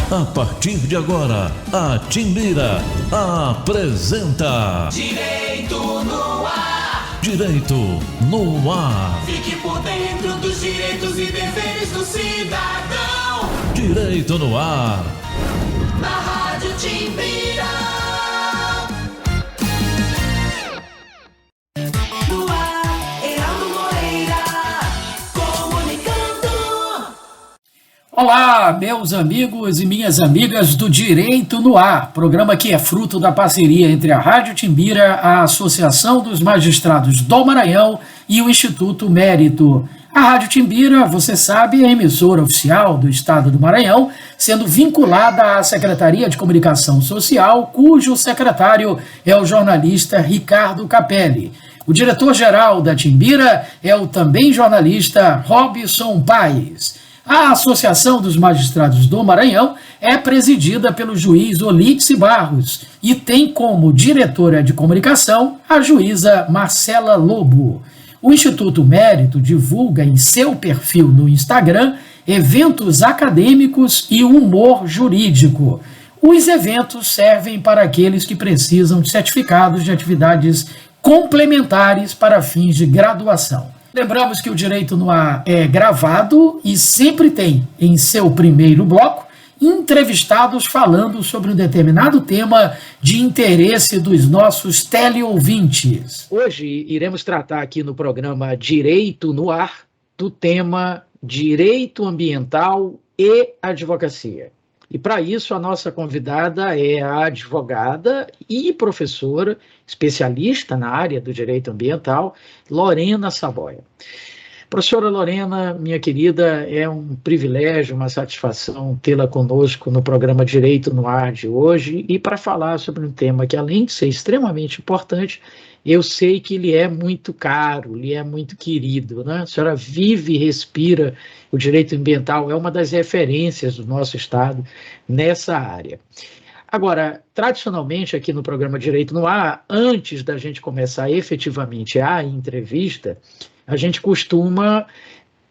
A partir de agora, a Timbira apresenta Direito no Ar. Direito no Ar. Fique por dentro dos direitos e deveres do cidadão. Direito no Ar. Na Rádio Timbira. No ar, Heraldo Moreira, comunicando. Olá, meus amigos e minhas amigas do Direito no Ar, programa que é fruto da parceria entre a Rádio Timbira, a Associação dos Magistrados do Maranhão e o Instituto Mérito. A Rádio Timbira, você sabe, é a emissora oficial do Estado do Maranhão, sendo vinculada à Secretaria de Comunicação Social, cujo secretário é o jornalista Ricardo Capelli. O diretor-geral da Timbira é o também jornalista Robson Paes. A Associação dos Magistrados do Maranhão é presidida pelo juiz Olídice Barros e tem como diretora de comunicação a juíza Marcela Lobo. O Instituto Mérito divulga em seu perfil no Instagram eventos acadêmicos e humor jurídico. Os eventos servem para aqueles que precisam de certificados de atividades complementares para fins de graduação. Lembramos que o Direito no Ar é gravado e sempre tem, em seu primeiro bloco, entrevistados falando sobre um determinado tema de interesse dos nossos teleouvintes. Hoje iremos tratar aqui no programa Direito no Ar do tema Direito Ambiental e Advocacia. E para isso a nossa convidada é a advogada e professora, especialista na área do direito ambiental, Lorena Saboia. Professora Lorena, minha querida, é um privilégio, uma satisfação tê-la conosco no programa Direito no Ar de hoje e para falar sobre um tema que, além de ser extremamente importante, eu sei que lhe é muito caro, lhe é muito querido, né? A senhora vive e respira o direito ambiental, é uma das referências do nosso Estado nessa área. Agora, tradicionalmente aqui no programa Direito no Ar, antes da gente começar efetivamente a entrevista, a gente costuma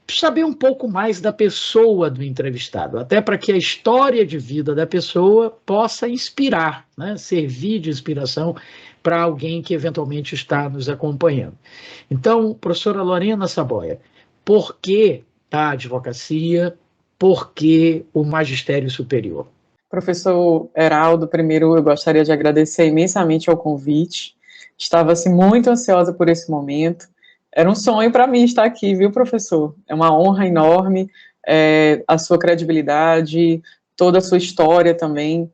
saber um pouco mais da pessoa do entrevistado, até para que a história de vida da pessoa possa inspirar, né? Servir de inspiração para alguém que eventualmente está nos acompanhando. Então, professora Lorena Saboia, por que a advocacia, por que o magistério superior? Professor Heraldo, primeiro eu gostaria de agradecer imensamente ao convite, estava assim, muito ansiosa por esse momento, era um sonho para mim estar aqui, viu, professor? É uma honra enorme, a sua credibilidade, toda a sua história também,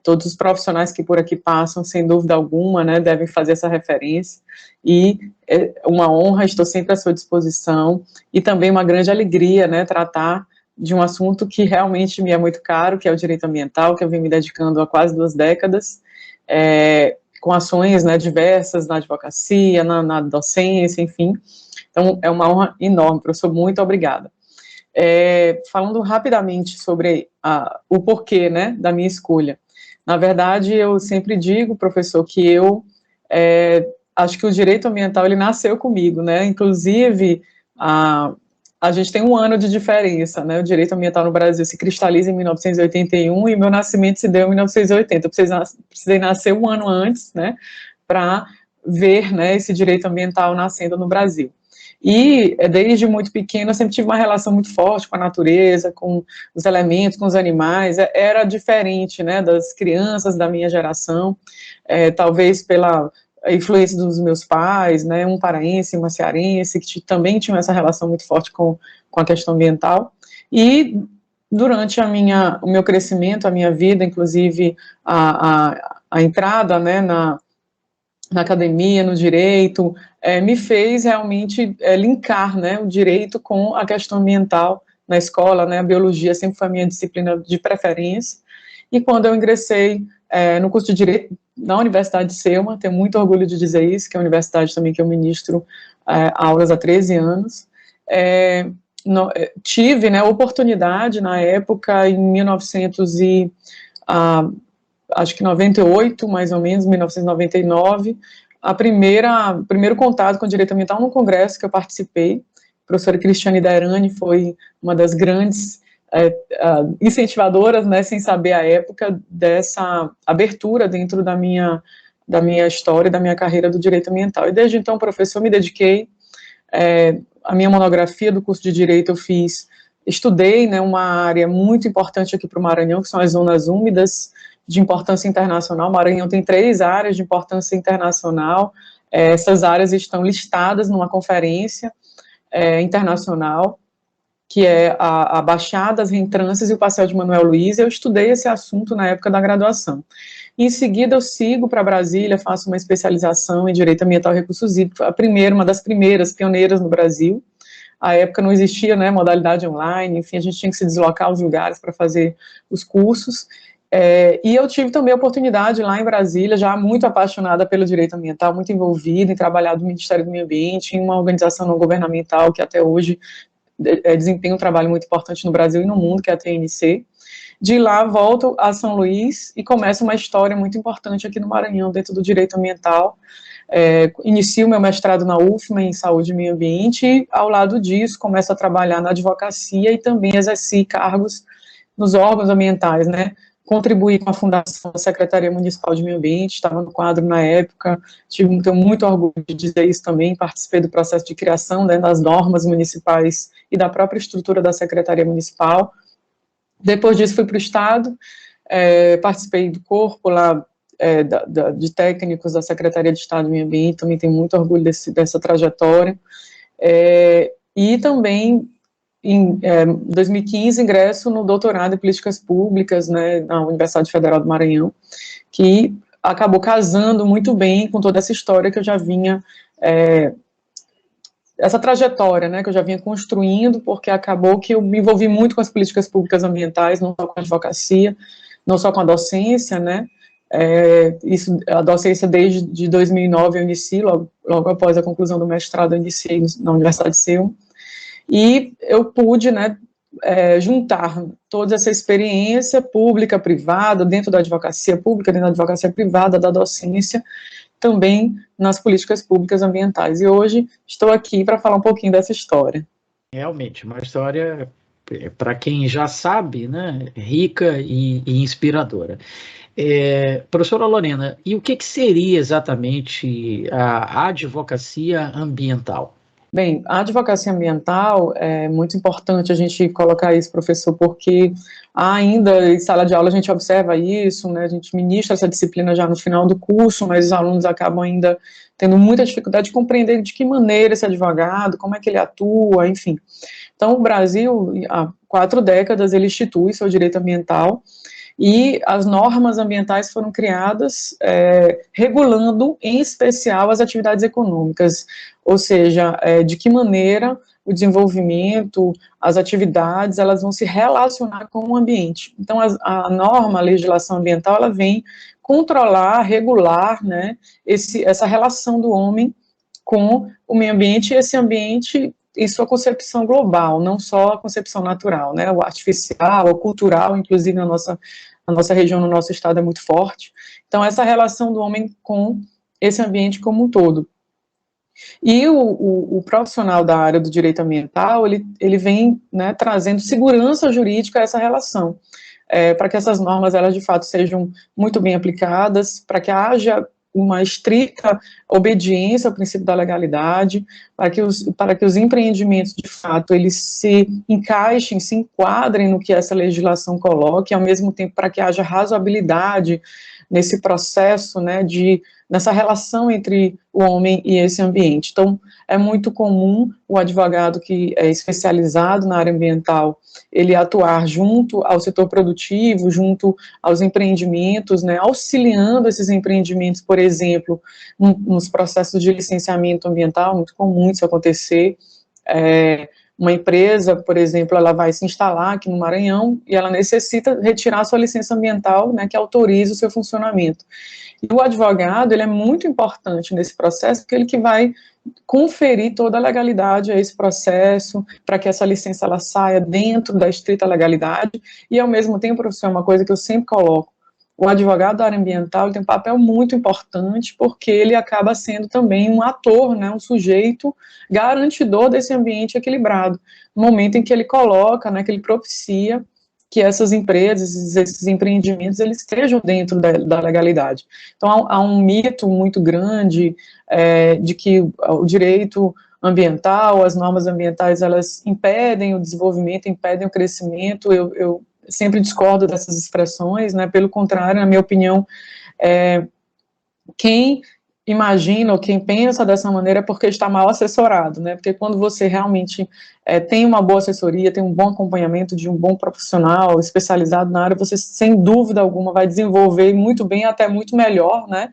todos os profissionais que por aqui passam, sem dúvida alguma, né, devem fazer essa referência, e é uma honra, estou sempre à sua disposição, e também uma grande alegria, né, tratar de um assunto que realmente me é muito caro, que é o direito ambiental, que eu venho me dedicando há quase 2 décadas, com ações, né, diversas na advocacia, na docência, enfim. Então, é uma honra enorme, professor, muito obrigada. Falando rapidamente sobre o porquê, né, da minha escolha. Na verdade, eu sempre digo, professor, que eu acho que o direito ambiental, ele nasceu comigo, né, inclusive, a gente tem 1 ano de diferença, né, o direito ambiental no Brasil se cristaliza em 1981 e meu nascimento se deu em 1980, eu precisei nascer 1 ano antes, né, para ver, né, esse direito ambiental nascendo no Brasil. E desde muito pequeno eu sempre tive uma relação muito forte com a natureza, com os elementos, com os animais, era diferente, né, das crianças da minha geração, talvez pela a influência dos meus pais, né, um paraense e uma cearense, que também tinham essa relação muito forte com a questão ambiental, e durante o meu crescimento, a minha vida, inclusive a entrada, né, na academia, no direito, me fez realmente linkar, né, o direito com a questão ambiental na escola, né, a biologia sempre foi a minha disciplina de preferência, e quando eu ingressei no curso de Direito na Universidade de Selma, tenho muito orgulho de dizer isso, que é a universidade também que eu ministro aulas há 13 anos, tive, né, oportunidade na época, em 1998, mais ou menos, 1999, primeiro contato com o direito ambiental num congresso que eu participei, a professora Cristiane Dairani foi uma das grandes incentivadoras, né, sem saber a época, dessa abertura dentro da minha história, da minha carreira do direito ambiental. E desde então, professor, me dediquei, a minha monografia do curso de Direito eu estudei, né, uma área muito importante aqui para o Maranhão, que são as zonas úmidas de importância internacional. O Maranhão tem 3 áreas de importância internacional, essas áreas estão listadas numa conferência internacional, que é a Baixada, as Reentrâncias e o Passeio de Manuel Luiz. Eu estudei esse assunto na época da graduação. Em seguida, eu sigo para Brasília, faço uma especialização em Direito Ambiental e Recursos Hídricos, uma das primeiras, pioneiras no Brasil. À época não existia, né, modalidade online, enfim, a gente tinha que se deslocar aos lugares para fazer os cursos. E eu tive também a oportunidade lá em Brasília, já muito apaixonada pelo direito ambiental, muito envolvida em trabalhar no Ministério do Meio Ambiente, em uma organização não governamental que até hoje desempenha um trabalho muito importante no Brasil e no mundo, que é a TNC. De lá, volto a São Luís e começo uma história muito importante aqui no Maranhão, dentro do direito ambiental. Inicio meu mestrado na UFMA em Saúde e Meio Ambiente e, ao lado disso, começo a trabalhar na advocacia e também exerci cargos nos órgãos ambientais, né? Contribuí com a fundação da Secretaria Municipal de Meio Ambiente, estava no quadro na época, tenho muito orgulho de dizer isso também, participei do processo de criação, né, das normas municipais e da própria estrutura da Secretaria Municipal. Depois disso fui para o Estado, participei do corpo lá, de técnicos da Secretaria de Estado do Meio Ambiente, também tenho muito orgulho dessa trajetória, e também, em 2015, ingresso no doutorado em políticas públicas, né, na Universidade Federal do Maranhão, que acabou casando muito bem com toda essa história que eu já vinha, essa trajetória, né, que eu já vinha construindo, porque acabou que eu me envolvi muito com as políticas públicas ambientais, não só com a advocacia, não só com a docência, né, a docência desde 2009 eu iniciei, logo após a conclusão do mestrado eu iniciei na Universidade de Seul, e eu pude, né, juntar toda essa experiência pública, privada, dentro da advocacia pública, dentro da advocacia privada, da docência, também nas políticas públicas ambientais. E hoje estou aqui para falar um pouquinho dessa história. Realmente, uma história, para quem já sabe, né, rica e inspiradora. Professora Lorena, e o que seria exatamente a advocacia ambiental? Bem, a advocacia ambiental é muito importante a gente colocar isso, professor, porque ainda em sala de aula a gente observa isso, né, a gente ministra essa disciplina já no final do curso, mas os alunos acabam ainda tendo muita dificuldade de compreender de que maneira esse advogado, como é que ele atua, enfim. Então, o Brasil, há 4 décadas, ele institui seu direito ambiental, e as normas ambientais foram criadas regulando, em especial, as atividades econômicas, ou seja, de que maneira o desenvolvimento, as atividades, elas vão se relacionar com o ambiente. Então, a norma, a legislação ambiental, ela vem controlar, regular, né, essa relação do homem com o meio ambiente, e esse ambiente em sua concepção global, não só a concepção natural, né, o artificial, o cultural, inclusive na nossa região, no nosso estado, é muito forte. Então, essa relação do homem com esse ambiente como um todo. E o profissional da área do direito ambiental, ele vem, né, trazendo segurança jurídica a essa relação, para que essas normas, elas de fato sejam muito bem aplicadas, para que haja uma estrita obediência ao princípio da legalidade, para que os empreendimentos, de fato, eles se encaixem, se enquadrem no que essa legislação coloca, e ao mesmo tempo para que haja razoabilidade nesse processo, né, nessa relação entre o homem e esse ambiente. Então, é muito comum o advogado que é especializado na área ambiental, ele atuar junto ao setor produtivo, junto aos empreendimentos, né, auxiliando esses empreendimentos, por exemplo, nos processos de licenciamento ambiental, muito comum isso acontecer. Uma empresa, por exemplo, ela vai se instalar aqui no Maranhão e ela necessita retirar sua licença ambiental, né, que autoriza o seu funcionamento. E o advogado, ele é muito importante nesse processo, porque ele que vai conferir toda a legalidade a esse processo, para que essa licença ela saia dentro da estrita legalidade, e ao mesmo tempo, professor, é uma coisa que eu sempre coloco, o advogado da área ambiental ele tem um papel muito importante, porque ele acaba sendo também um ator, né, um sujeito garantidor desse ambiente equilibrado, no momento em que ele coloca, né, que ele propicia que essas empresas, esses empreendimentos, eles estejam dentro da legalidade. Então, há um mito muito grande de que o direito ambiental, as normas ambientais, elas impedem o desenvolvimento, impedem o crescimento. Eu sempre discordo dessas expressões, né? Pelo contrário, na minha opinião, quem imagina ou quem pensa dessa maneira é porque está mal assessorado, né? Porque quando você realmente tem uma boa assessoria, tem um bom acompanhamento de um bom profissional especializado na área, você, sem dúvida alguma, vai desenvolver muito bem, até muito melhor, né?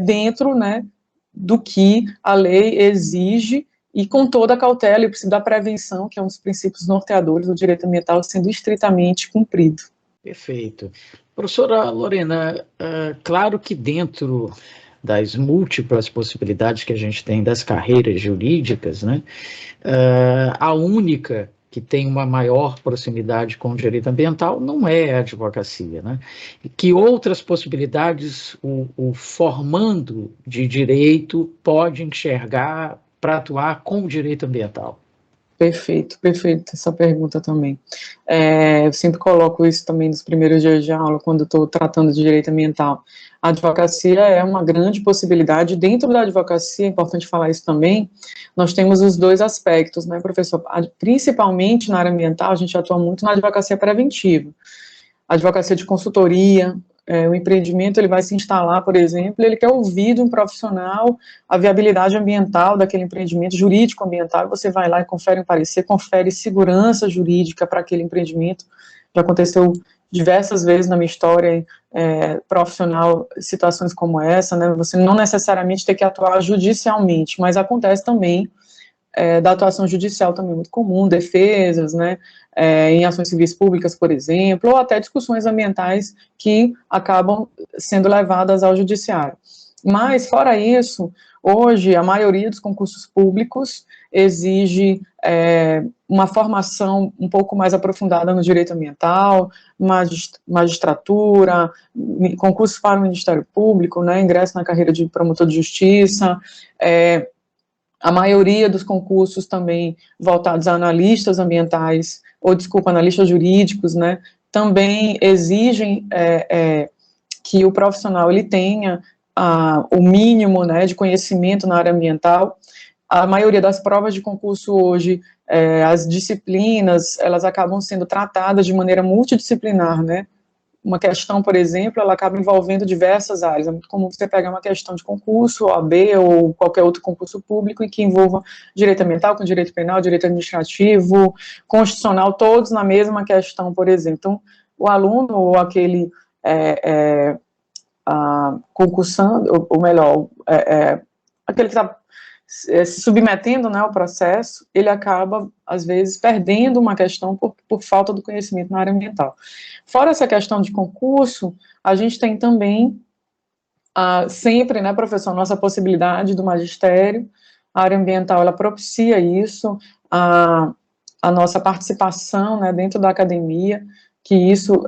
Dentro, né, do que a lei exige, e com toda a cautela e o princípio da prevenção, que é um dos princípios norteadores do direito ambiental, sendo estritamente cumprido. Perfeito. Professora Lorena, claro que dentro das múltiplas possibilidades que a gente tem das carreiras jurídicas, né, a única que tem uma maior proximidade com o direito ambiental não é a advocacia, né? Que outras possibilidades o formando de direito pode enxergar para atuar com o direito ambiental? Perfeito, perfeito essa pergunta também. Eu sempre coloco isso também nos primeiros dias de aula, quando estou tratando de direito ambiental. A advocacia é uma grande possibilidade. Dentro da advocacia, é importante falar isso também, nós temos os dois aspectos, né, professor? Principalmente na área ambiental, a gente atua muito na advocacia preventiva. A advocacia de consultoria, o empreendimento ele vai se instalar, por exemplo, ele quer ouvir de um profissional a viabilidade ambiental daquele empreendimento, jurídico-ambiental, você vai lá e confere um parecer, confere segurança jurídica para aquele empreendimento. Já aconteceu diversas vezes na minha história profissional situações como essa, né, você não necessariamente tem que atuar judicialmente, mas acontece também da atuação judicial também muito comum, defesas, né, em ações civis públicas, por exemplo, ou até discussões ambientais que acabam sendo levadas ao judiciário. Mas, fora isso, hoje a maioria dos concursos públicos exige uma formação um pouco mais aprofundada no direito ambiental, magistratura, concursos para o Ministério Público, né, ingresso na carreira de promotor de justiça, a maioria dos concursos também voltados a analistas ambientais, analistas jurídicos, né, também exigem que o profissional ele tenha o mínimo, né, de conhecimento na área ambiental. A maioria das provas de concurso hoje, as disciplinas, elas acabam sendo tratadas de maneira multidisciplinar, né. Uma questão, por exemplo, ela acaba envolvendo diversas áreas. É muito comum você pegar uma questão de concurso, OAB ou qualquer outro concurso público e que envolva direito ambiental, com direito penal, direito administrativo, constitucional, todos na mesma questão, por exemplo. Então, o aluno ou aquele concursando, ou melhor, aquele que está se submetendo, né, ao processo, ele acaba, às vezes, perdendo uma questão por falta do conhecimento na área ambiental. Fora essa questão de concurso, a gente tem também sempre, né, professor, nossa possibilidade do magistério. A área ambiental, ela propicia isso, a nossa participação, né, dentro da academia, que isso,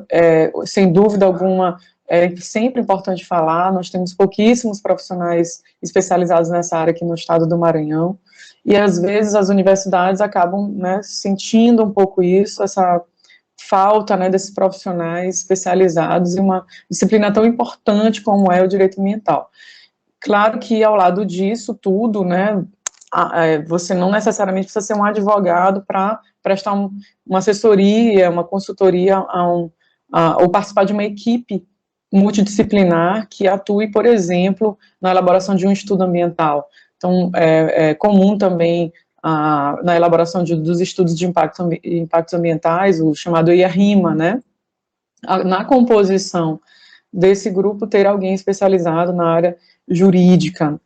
sem dúvida alguma, é sempre importante falar. Nós temos pouquíssimos profissionais especializados nessa área aqui no estado do Maranhão, e às vezes as universidades acabam, né, sentindo um pouco isso, essa falta, né, desses profissionais especializados em uma disciplina tão importante como é o direito ambiental. Claro que ao lado disso tudo, né, você não necessariamente precisa ser um advogado para prestar uma assessoria, uma consultoria ou participar de uma equipe multidisciplinar que atue, por exemplo, na elaboração de um estudo ambiental. Então, é comum também na elaboração dos estudos de impactos ambientais, o chamado IARIMA, né? Na composição desse grupo, ter alguém especializado na área jurídica.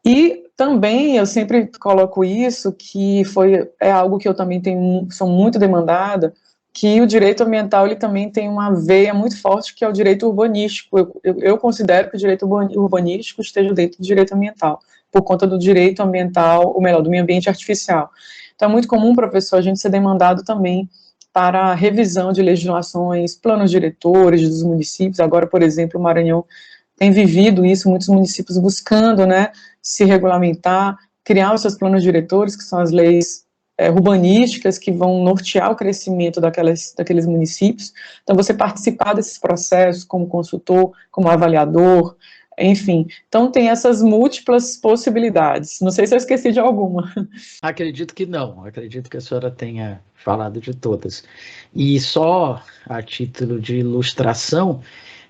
E também, eu sempre coloco isso, que é algo que eu também sou muito demandada, que o direito ambiental ele também tem uma veia muito forte, que é o direito urbanístico. Eu considero que o direito urbanístico esteja dentro do direito ambiental, por conta do direito ambiental, ou melhor, do meio ambiente artificial. Então é muito comum, professor, a gente ser demandado também para a revisão de legislações, planos diretores dos municípios. Agora, por exemplo, o Maranhão tem vivido isso, muitos municípios buscando, né, se regulamentar, criar os seus planos diretores, que são as leis urbanísticas que vão nortear o crescimento daqueles municípios. Então, você participar desses processos como consultor, como avaliador, enfim. Então, tem essas múltiplas possibilidades. Não sei se eu esqueci de alguma. Acredito que não, acredito que a senhora tenha falado de todas. E só a título de ilustração,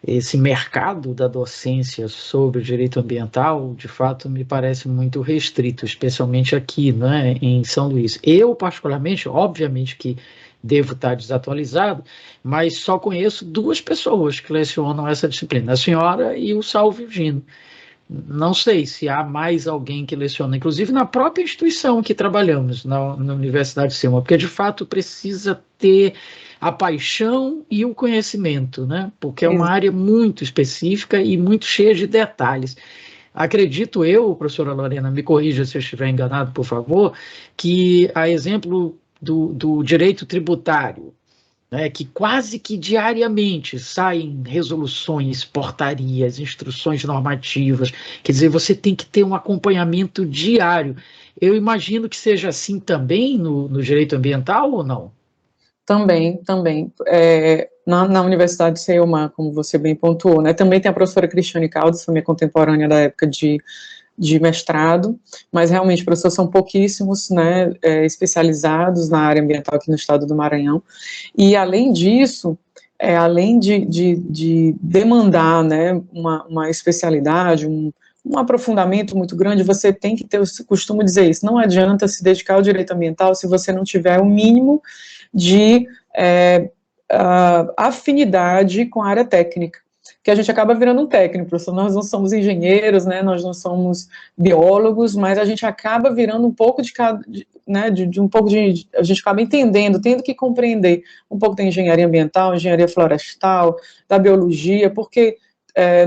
esse mercado da docência sobre o direito ambiental, de fato, me parece muito restrito, especialmente aqui, né, em São Luís. Eu, particularmente, obviamente que devo estar desatualizado, mas só conheço 2 pessoas que lecionam essa disciplina, a senhora e o Salvo Gino. Não sei se há mais alguém que leciona, inclusive na própria instituição que trabalhamos, na Universidade de Selma, porque de fato precisa ter a paixão e o conhecimento, né? Porque é uma área muito específica e muito cheia de detalhes. Acredito eu, professora Lorena, me corrija se eu estiver enganado, por favor, que a exemplo do direito tributário, né, que quase que diariamente saem resoluções, portarias, instruções normativas, quer dizer, você tem que ter um acompanhamento diário. Eu imagino que seja assim também no direito ambiental ou não? Também. Na Universidade de Selma, como você bem pontuou, né, também tem a professora Cristiane Caldas, foi minha contemporânea da época de mestrado, mas realmente, professores são pouquíssimos, né, especializados na área ambiental aqui no estado do Maranhão, e além disso, além de demandar, né, uma especialidade, um aprofundamento muito grande, você tem que ter, eu costumo dizer isso, não adianta se dedicar ao direito ambiental se você não tiver o mínimo de afinidade com a área técnica, que a gente acaba virando um técnico, nós não somos engenheiros, né, nós não somos biólogos, mas a gente acaba virando um pouco de cada, né, a gente acaba entendendo, tendo que compreender um pouco da engenharia ambiental, engenharia florestal, da biologia, porque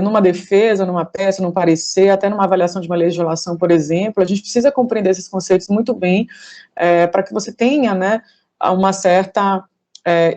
numa defesa, numa peça, num parecer, até numa avaliação de uma legislação, por exemplo, a gente precisa compreender esses conceitos muito bem, para que você tenha, né, uma certa,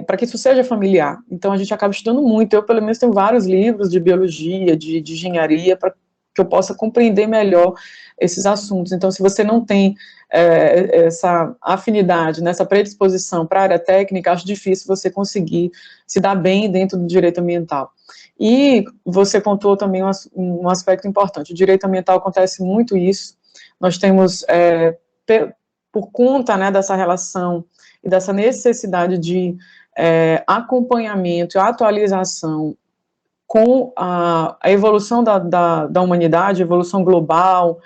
para que isso seja familiar. Então, a gente acaba estudando muito. Eu, pelo menos, tenho vários livros de biologia, de engenharia, para que eu possa compreender melhor esses assuntos. Então, se você não tem essa afinidade, né, essa predisposição para a área técnica, acho difícil você conseguir se dar bem dentro do direito ambiental. E você pontuou também um aspecto importante. O direito ambiental acontece muito isso. Nós temos, por conta, né, dessa relação e dessa necessidade de acompanhamento e atualização com a evolução da humanidade, a evolução global,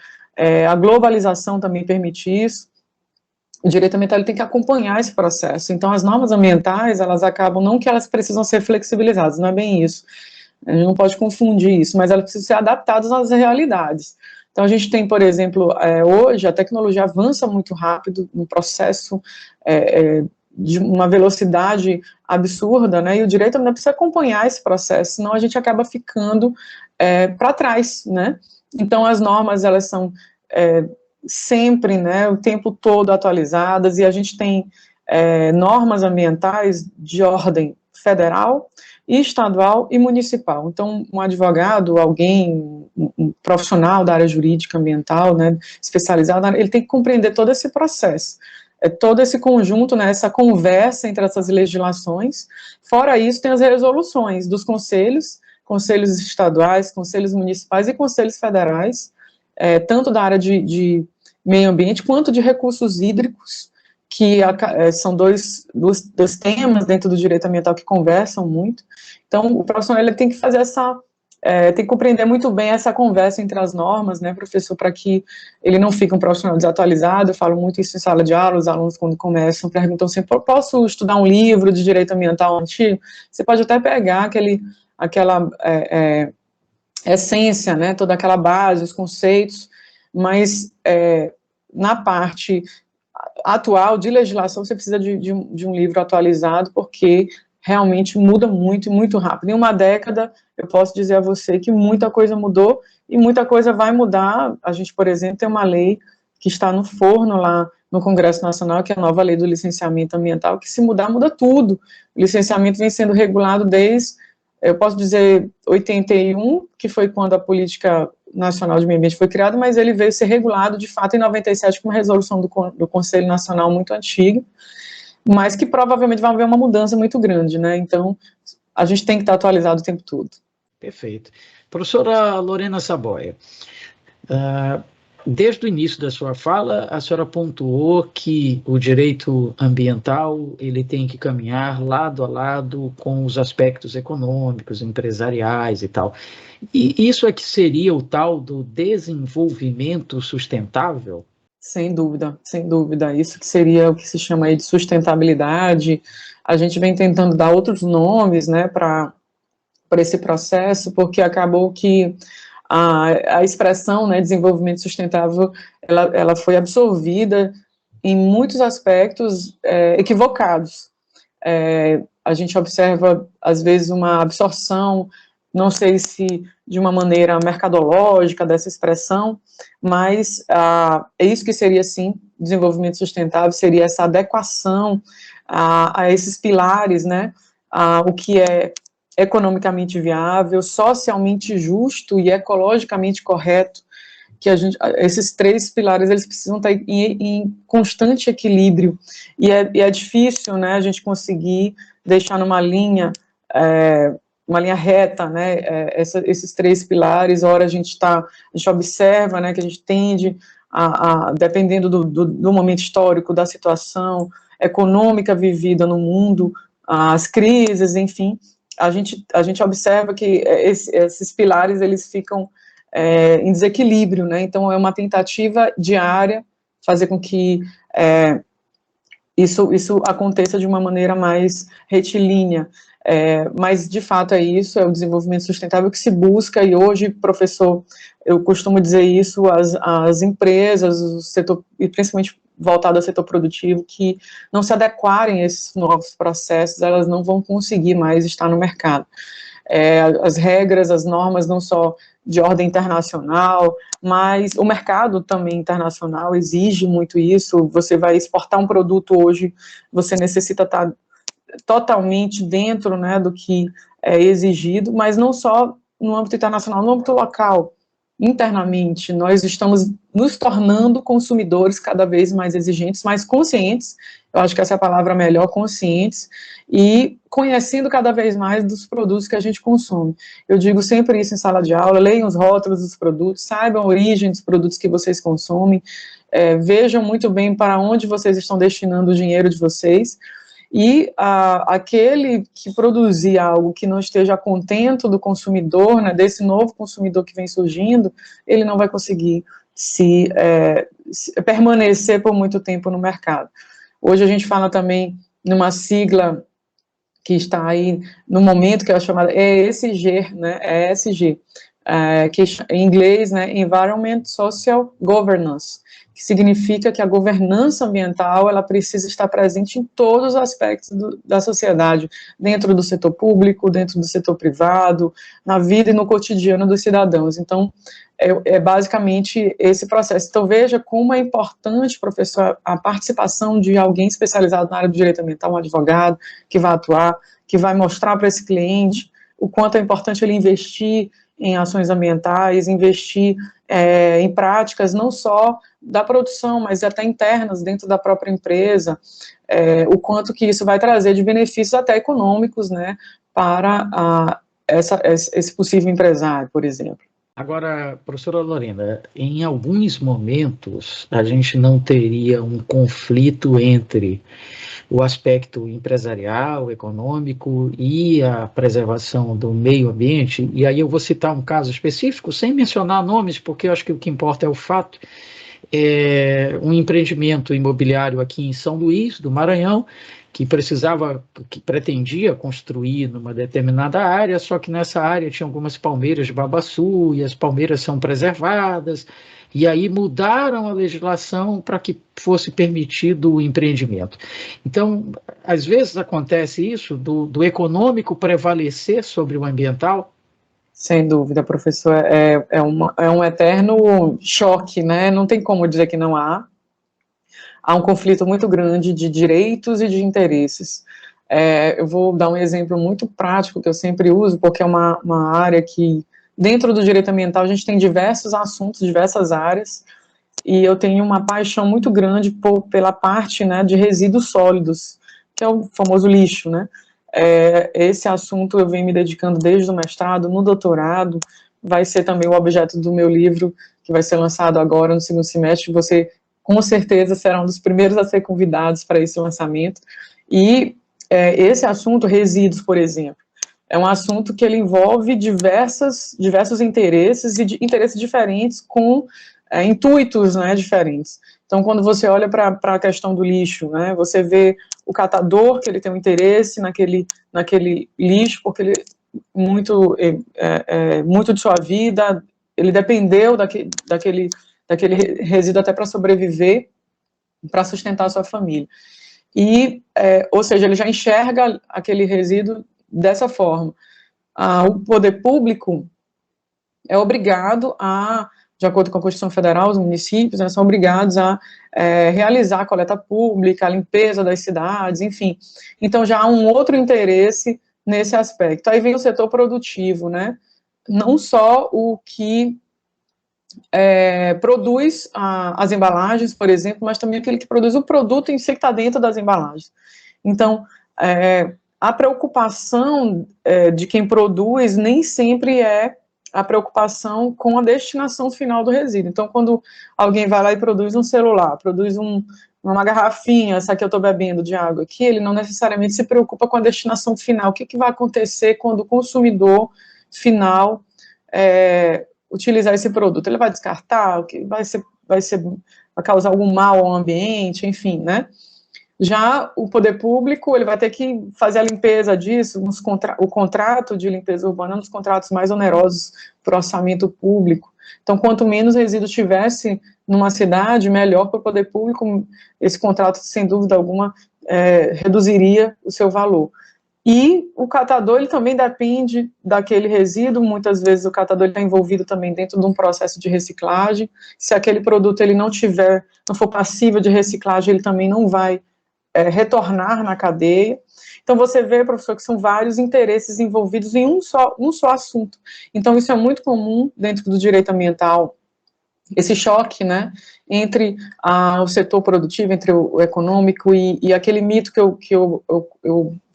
a globalização também permite isso, o direito ambiental ele tem que acompanhar esse processo. Então, as normas ambientais, elas acabam, não que elas precisam ser flexibilizadas, não é bem isso, a gente não pode confundir isso, mas elas precisam ser adaptadas às realidades. Então, a gente tem, por exemplo, hoje, a tecnologia avança muito rápido, no processo de uma velocidade absurda, né, e o direito ambiental precisa acompanhar esse processo, senão a gente acaba ficando para trás, né. Então, as normas, elas são sempre, né, o tempo todo atualizadas, e a gente tem normas ambientais de ordem federal, estadual e municipal. Então, um advogado, alguém, um profissional da área jurídica ambiental, né, especializado, ele tem que compreender todo esse processo, todo esse conjunto, né, essa conversa entre essas legislações. Fora isso, tem as resoluções dos conselhos estaduais, conselhos municipais e conselhos federais, tanto da área de meio ambiente quanto de recursos hídricos, que são dois temas dentro do direito ambiental que conversam muito. Então, o profissional ele tem que fazer tem que compreender muito bem essa conversa entre as normas, né, professor, para que ele não fique um profissional desatualizado. Eu falo muito isso em sala de aula, os alunos quando começam perguntam sempre, posso estudar um livro de direito ambiental antigo? Você pode até pegar aquela essência, né, toda aquela base, os conceitos, mas na parte atual de legislação você precisa de um livro atualizado, porque realmente muda muito e muito rápido. Em uma década, eu posso dizer a você que muita coisa mudou e muita coisa vai mudar. A gente, por exemplo, tem uma lei que está no forno lá no Congresso Nacional, que é a nova lei do licenciamento ambiental, que se mudar, muda tudo. O licenciamento vem sendo regulado desde, eu posso dizer, 81, que foi quando a Política Nacional de Meio Ambiente foi criada, mas ele veio ser regulado, de fato, em 97, com uma resolução do Conselho Nacional muito antiga, mas que provavelmente vai haver uma mudança muito grande, né? Então, a gente tem que estar atualizado o tempo todo. Perfeito. Professora Lorena Saboia, desde o início da sua fala, a senhora pontuou que o direito ambiental ele tem que caminhar lado a lado com os aspectos econômicos, empresariais e tal. E isso é que seria o tal do desenvolvimento sustentável? Sem dúvida, sem dúvida. Isso que seria o que se chama aí de sustentabilidade. A gente vem tentando dar outros nomes, né, para esse processo, porque acabou que a expressão, né, desenvolvimento sustentável, ela foi absorvida em muitos aspectos equivocados. A gente observa, às vezes, uma absorção, não sei se de uma maneira mercadológica dessa expressão, mas é isso que seria, sim, desenvolvimento sustentável, seria essa adequação a esses pilares, né, o que é economicamente viável, socialmente justo e ecologicamente correto, que esses três pilares, eles precisam estar em constante equilíbrio, e é difícil, né, a gente conseguir deixar numa linha reta, né, esses três pilares. Ora a gente observa, né, que a gente tende dependendo do momento histórico, da situação econômica vivida no mundo, as crises, enfim, a gente observa que esses pilares, eles ficam em desequilíbrio, né, então é uma tentativa diária fazer com que isso aconteça de uma maneira mais retilínea, mas de fato é isso, é o desenvolvimento sustentável que se busca, e hoje, professor, eu costumo dizer isso, as empresas, o setor, e principalmente voltado ao setor produtivo, que não se adequarem a esses novos processos, elas não vão conseguir mais estar no mercado. As regras, as normas, não só de ordem internacional, mas o mercado também internacional exige muito isso. Você vai exportar um produto hoje, você necessita estar totalmente dentro, né, do que é exigido, mas não só no âmbito internacional, no âmbito local. Internamente, nós estamos nos tornando consumidores cada vez mais exigentes, mais conscientes, eu acho que essa é a palavra melhor, conscientes, e conhecendo cada vez mais dos produtos que a gente consome. Eu digo sempre isso em sala de aula: leiam os rótulos dos produtos, saibam a origem dos produtos que vocês consomem, vejam muito bem para onde vocês estão destinando o dinheiro de vocês, e aquele que produzir algo que não esteja contento do consumidor, né, desse novo consumidor que vem surgindo, ele não vai conseguir se permanecer por muito tempo no mercado. Hoje a gente fala também numa sigla que está aí no momento, que é a chamada ESG, né, ESG, que em inglês, né, Environment Social Governance, que significa que a governança ambiental, ela precisa estar presente em todos os aspectos da sociedade, dentro do setor público, dentro do setor privado, na vida e no cotidiano dos cidadãos. Então, basicamente esse processo. Então, veja como é importante, professor, a participação de alguém especializado na área do direito ambiental, um advogado que vai atuar, que vai mostrar para esse cliente o quanto é importante ele investir em ações ambientais, investir em práticas não só da produção, mas até internas dentro da própria empresa, o quanto que isso vai trazer de benefícios até econômicos, né, para esse possível empresário, por exemplo. Agora, professora Lorena, em alguns momentos a gente não teria um conflito entre o aspecto empresarial, econômico e a preservação do meio ambiente, e aí eu vou citar um caso específico, sem mencionar nomes, porque eu acho que o que importa é o fato. Um empreendimento imobiliário aqui em São Luís, do Maranhão, que pretendia construir numa determinada área, só que nessa área tinha algumas palmeiras de babaçu, e as palmeiras são preservadas, e aí mudaram a legislação para que fosse permitido o empreendimento. Então, às vezes acontece isso, do econômico prevalecer sobre o ambiental. Sem dúvida, professor, é um eterno choque, né, não tem como dizer que não há. há um conflito muito grande de direitos e de interesses. Eu vou dar um exemplo muito prático que eu sempre uso, porque é uma área que, dentro do direito ambiental, a gente tem diversos assuntos, diversas áreas, e eu tenho uma paixão muito grande pela parte, né, de resíduos sólidos, que é o famoso lixo, né? Esse assunto eu venho me dedicando desde o mestrado, no doutorado, vai ser também o objeto do meu livro, que vai ser lançado agora no segundo semestre. Você, com certeza, será um dos primeiros a ser convidados para esse lançamento. E esse assunto, resíduos, por exemplo, é um assunto que ele envolve diversos interesses e interesses diferentes com intuitos, né, diferentes. Então, quando você olha para a questão do lixo, né, você vê o catador, que ele tem um interesse naquele lixo, porque ele muito de sua vida, ele dependeu daquele resíduo até para sobreviver, para sustentar a sua família. E, ou seja, ele já enxerga aquele resíduo dessa forma. O poder público é obrigado de acordo com a Constituição Federal, os municípios, né, são obrigados a realizar a coleta pública, a limpeza das cidades, enfim. Então, já há um outro interesse nesse aspecto. Aí vem o setor produtivo, né, não só o que produz as embalagens, por exemplo, mas também aquele que produz o produto em si que está dentro das embalagens. Então, a preocupação de quem produz nem sempre é a preocupação com a destinação final do resíduo. Então, quando alguém vai lá e produz um celular, produz uma garrafinha, essa que eu estou bebendo de água aqui, ele não necessariamente se preocupa com a destinação final. O que vai acontecer quando o consumidor final utilizar esse produto? Ele vai descartar? Vai causar algum mal ao ambiente? Enfim, né? Já o poder público, ele vai ter que fazer a limpeza disso, o contrato de limpeza urbana é um dos contratos mais onerosos para o orçamento público. Então, quanto menos resíduo tivesse numa cidade, melhor para o poder público, esse contrato, sem dúvida alguma, reduziria o seu valor. E o catador, ele também depende daquele resíduo, muitas vezes o catador está envolvido também dentro de um processo de reciclagem. Se aquele produto ele não for passível de reciclagem, ele também não vai retornar na cadeia. Então, você vê, professor, que são vários interesses envolvidos em um só assunto. Então, isso é muito comum dentro do direito ambiental, esse choque, né, entre o setor produtivo, entre o econômico e aquele mito que eu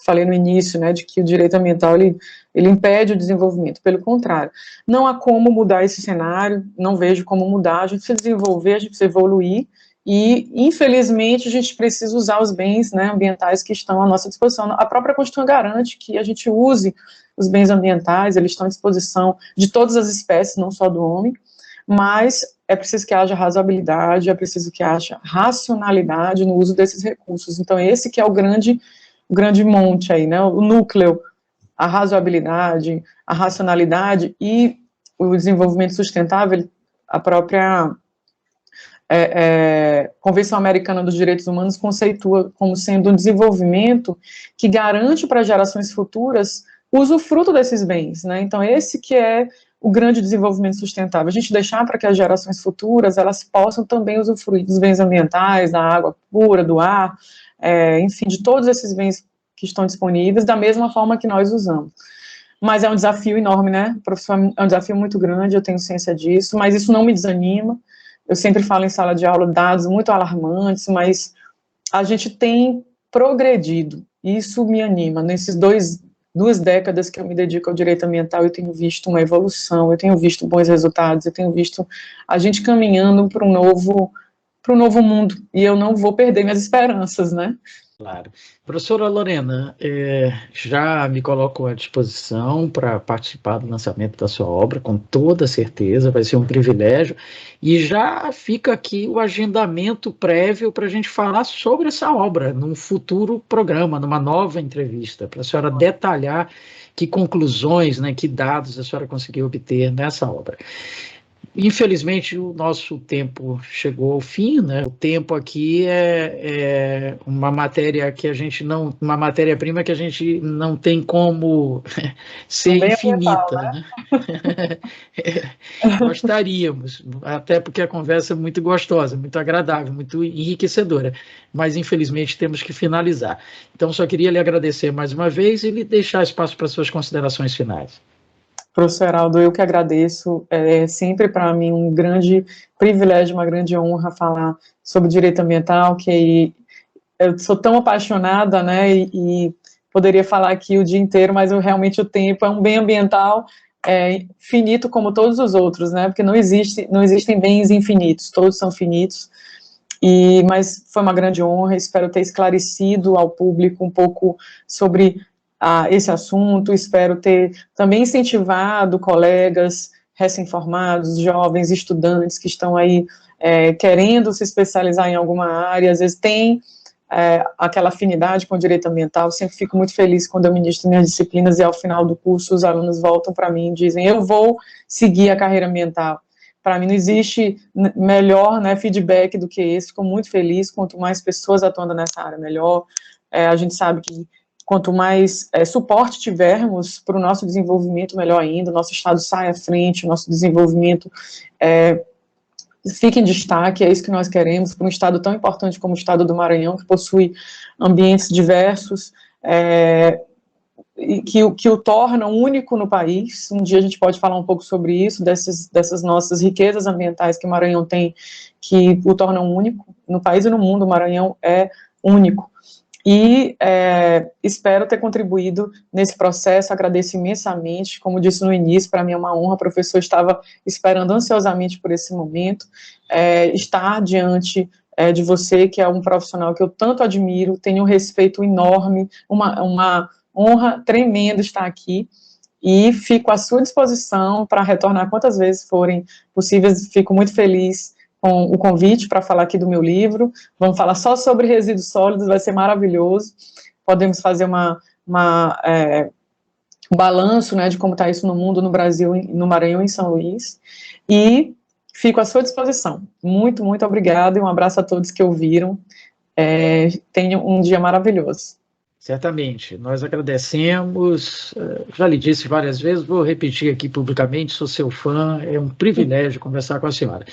falei no início, né, de que o direito ambiental, ele impede o desenvolvimento. Pelo contrário, não há como mudar esse cenário, não vejo como mudar, a gente precisa desenvolver, a gente precisa evoluir, e, infelizmente, a gente precisa usar os bens, né, ambientais que estão à nossa disposição. A própria Constituição garante que a gente use os bens ambientais, eles estão à disposição de todas as espécies, não só do homem, mas é preciso que haja razoabilidade, é preciso que haja racionalidade no uso desses recursos. Então, esse que é o grande monte aí, né, o núcleo, a razoabilidade, a racionalidade e o desenvolvimento sustentável, a própria Convenção Americana dos Direitos Humanos conceitua como sendo um desenvolvimento que garante para gerações futuras o usufruto desses bens, né? Então, esse que é o grande desenvolvimento sustentável, a gente deixar para que as gerações futuras, elas possam também usufruir dos bens ambientais, da água pura, do ar, enfim, de todos esses bens que estão disponíveis, da mesma forma que nós usamos. Mas é um desafio enorme, né, professor, é um desafio muito grande, eu tenho ciência disso, mas isso não me desanima. Eu sempre falo em sala de aula dados muito alarmantes, mas a gente tem progredido, isso me anima. Nesses duas décadas que eu me dedico ao direito ambiental, eu tenho visto uma evolução, eu tenho visto bons resultados, eu tenho visto a gente caminhando para um novo mundo, e eu não vou perder minhas esperanças, né? Claro. Professora Lorena, já me coloco à disposição para participar do lançamento da sua obra, com toda certeza, vai ser um privilégio, e já fica aqui o agendamento prévio para a gente falar sobre essa obra, num futuro programa, numa nova entrevista, para a senhora detalhar que conclusões, né, que dados a senhora conseguiu obter nessa obra. Infelizmente, o nosso tempo chegou ao fim, né? O tempo aqui é uma matéria que a gente não, uma matéria-prima que a gente não tem como ser infinita, né? Gostaríamos, até porque a conversa é muito gostosa, muito agradável, muito enriquecedora, mas infelizmente temos que finalizar. Então, só queria lhe agradecer mais uma vez e lhe deixar espaço para suas considerações finais. Professor Heraldo, eu que agradeço, é sempre para mim um grande privilégio, uma grande honra falar sobre direito ambiental, que eu sou tão apaixonada, né, e poderia falar aqui o dia inteiro, mas realmente o tempo é um bem ambiental finito como todos os outros, né, porque não existem bens infinitos, todos são finitos, mas foi uma grande honra, espero ter esclarecido ao público um pouco sobre esse assunto, espero ter também incentivado colegas recém-formados, jovens, estudantes que estão aí querendo se especializar em alguma área, às vezes tem aquela afinidade com o direito ambiental. Sempre fico muito feliz quando eu ministro minhas disciplinas e ao final do curso os alunos voltam para mim e dizem, eu vou seguir a carreira ambiental. Para mim não existe melhor, né, feedback do que esse, fico muito feliz, quanto mais pessoas atuando nessa área, melhor. A gente sabe que quanto mais suporte tivermos para o nosso desenvolvimento, melhor ainda, o nosso Estado sai à frente, o nosso desenvolvimento fica em destaque, é isso que nós queremos, para um Estado tão importante como o Estado do Maranhão, que possui ambientes diversos, e que o tornam único no país. Um dia a gente pode falar um pouco sobre isso, dessas nossas riquezas ambientais que o Maranhão tem, que o tornam único. No país e no mundo, o Maranhão é único. E espero ter contribuído nesse processo, agradeço imensamente, como disse no início, para mim é uma honra, o professor estava esperando ansiosamente por esse momento, estar diante de você, que é um profissional que eu tanto admiro, tenho um respeito enorme, uma honra tremenda estar aqui, e fico à sua disposição para retornar quantas vezes forem possíveis. Fico muito feliz com o convite para falar aqui do meu livro. Vamos falar só sobre resíduos sólidos, vai ser maravilhoso. Podemos fazer um balanço, né, de como está isso no mundo, no Brasil, no Maranhão e em São Luís. E fico à sua disposição. Muito, muito obrigada e um abraço a todos que ouviram. Tenham um dia maravilhoso. Certamente, nós agradecemos, já lhe disse várias vezes, vou repetir aqui publicamente, sou seu fã, é um privilégio conversar com a senhora.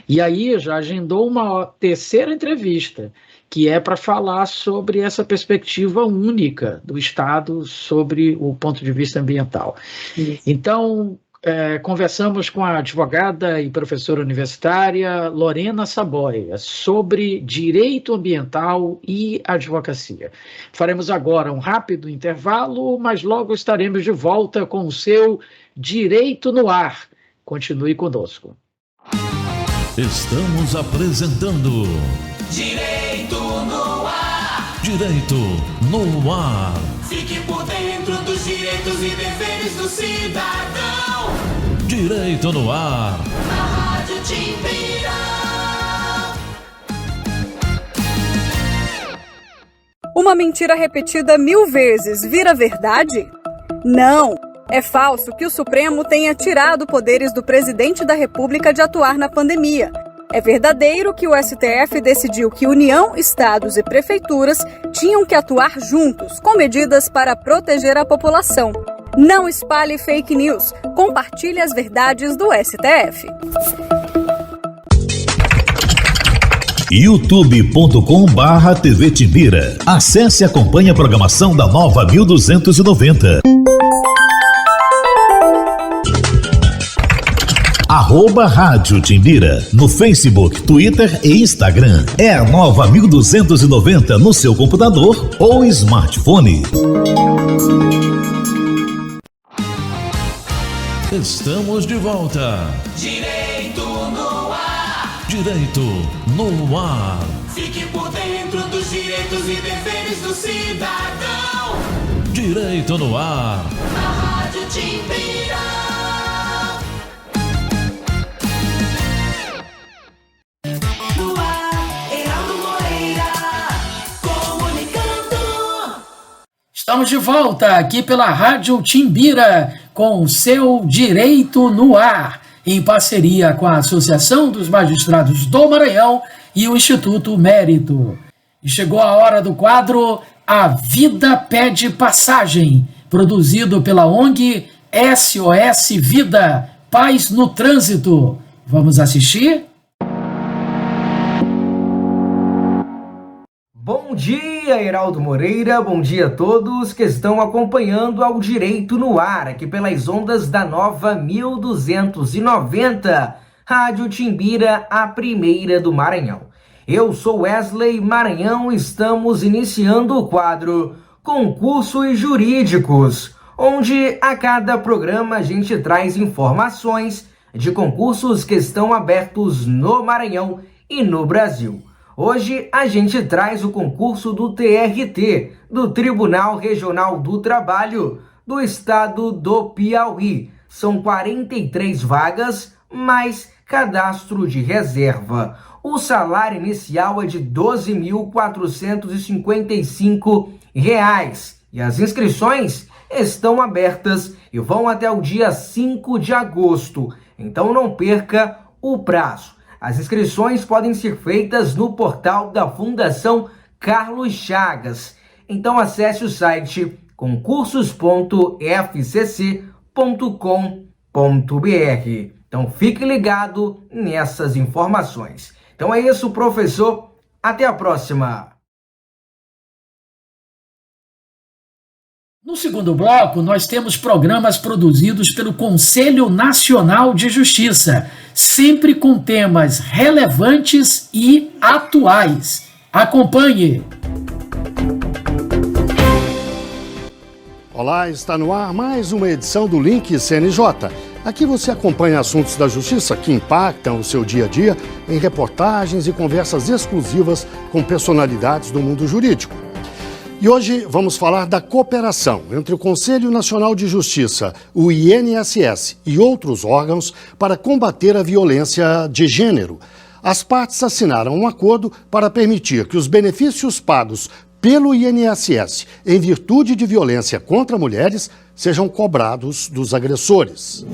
E aí já agendou uma terceira entrevista, que é para falar sobre essa perspectiva única do Estado sobre o ponto de vista ambiental. Isso. Então, conversamos com a advogada e professora universitária Lorena Saboia sobre direito ambiental e advocacia. Faremos agora um rápido intervalo, mas logo estaremos de volta com o seu Direito no Ar. Continue conosco. Estamos apresentando Direito no Ar. Direito no Ar. Fique por dentro dos direitos e deveres do cidadão. Direito no Ar. Na Rádio Timbira. Uma mentira repetida 1000 vezes vira verdade? Não! É falso que o Supremo tenha tirado poderes do presidente da República de atuar na pandemia. É verdadeiro que o STF decidiu que União, estados e prefeituras tinham que atuar juntos, com medidas para proteger a população. Não espalhe fake news. Compartilhe as verdades do STF. youtube.com/TV Timbira. Acesse e acompanhe a programação da Nova 1290. @Rádio Timbira, no Facebook, Twitter e Instagram. É a Nova 1290 no seu computador ou smartphone. Estamos de volta. Direito no Ar. Direito no Ar. Fique por dentro dos direitos e deveres do cidadão. Direito no Ar. Na Rádio Timbira. No ar, Heraldo Moreira, comunicando. Estamos de volta aqui pela Rádio Timbira com o seu Direito no Ar. em parceria com a Associação dos Magistrados do Maranhão e o Instituto Mérito. E chegou a hora do quadro A Vida Pede Passagem, produzido pela ONG SOS Vida, Paz no Trânsito. Vamos assistir? Bom dia, Heraldo Moreira, bom dia a todos que estão acompanhando ao Direito no Ar, aqui pelas ondas da Nova 1290, Rádio Timbira, a primeira do Maranhão. Eu sou Wesley Maranhão, estamos iniciando o quadro Concursos Jurídicos, onde a cada programa a gente traz informações de concursos que estão abertos no Maranhão e no Brasil. Hoje a gente traz o concurso do TRT, do Tribunal Regional do Trabalho do Estado do Piauí. São 43 vagas, mais cadastro de reserva. O salário inicial é de R$ 12.455 e as inscrições estão abertas e vão até o dia 5 de agosto. Então não perca o prazo. As inscrições podem ser feitas no portal da Fundação Carlos Chagas. Então acesse o site concursos.fcc.com.br. Então fique ligado nessas informações. Então é isso, professor. Até a próxima. No segundo bloco, nós temos programas produzidos pelo Conselho Nacional de Justiça, sempre com temas relevantes e atuais. Acompanhe! Olá, está no ar mais uma edição do Link CNJ. Aqui você acompanha assuntos da justiça que impactam o seu dia a dia em reportagens e conversas exclusivas com personalidades do mundo jurídico. E hoje vamos falar da cooperação entre o Conselho Nacional de Justiça, o INSS e outros órgãos para combater a violência de gênero. As partes assinaram um acordo para permitir que os benefícios pagos pelo INSS em virtude de violência contra mulheres sejam cobrados dos agressores.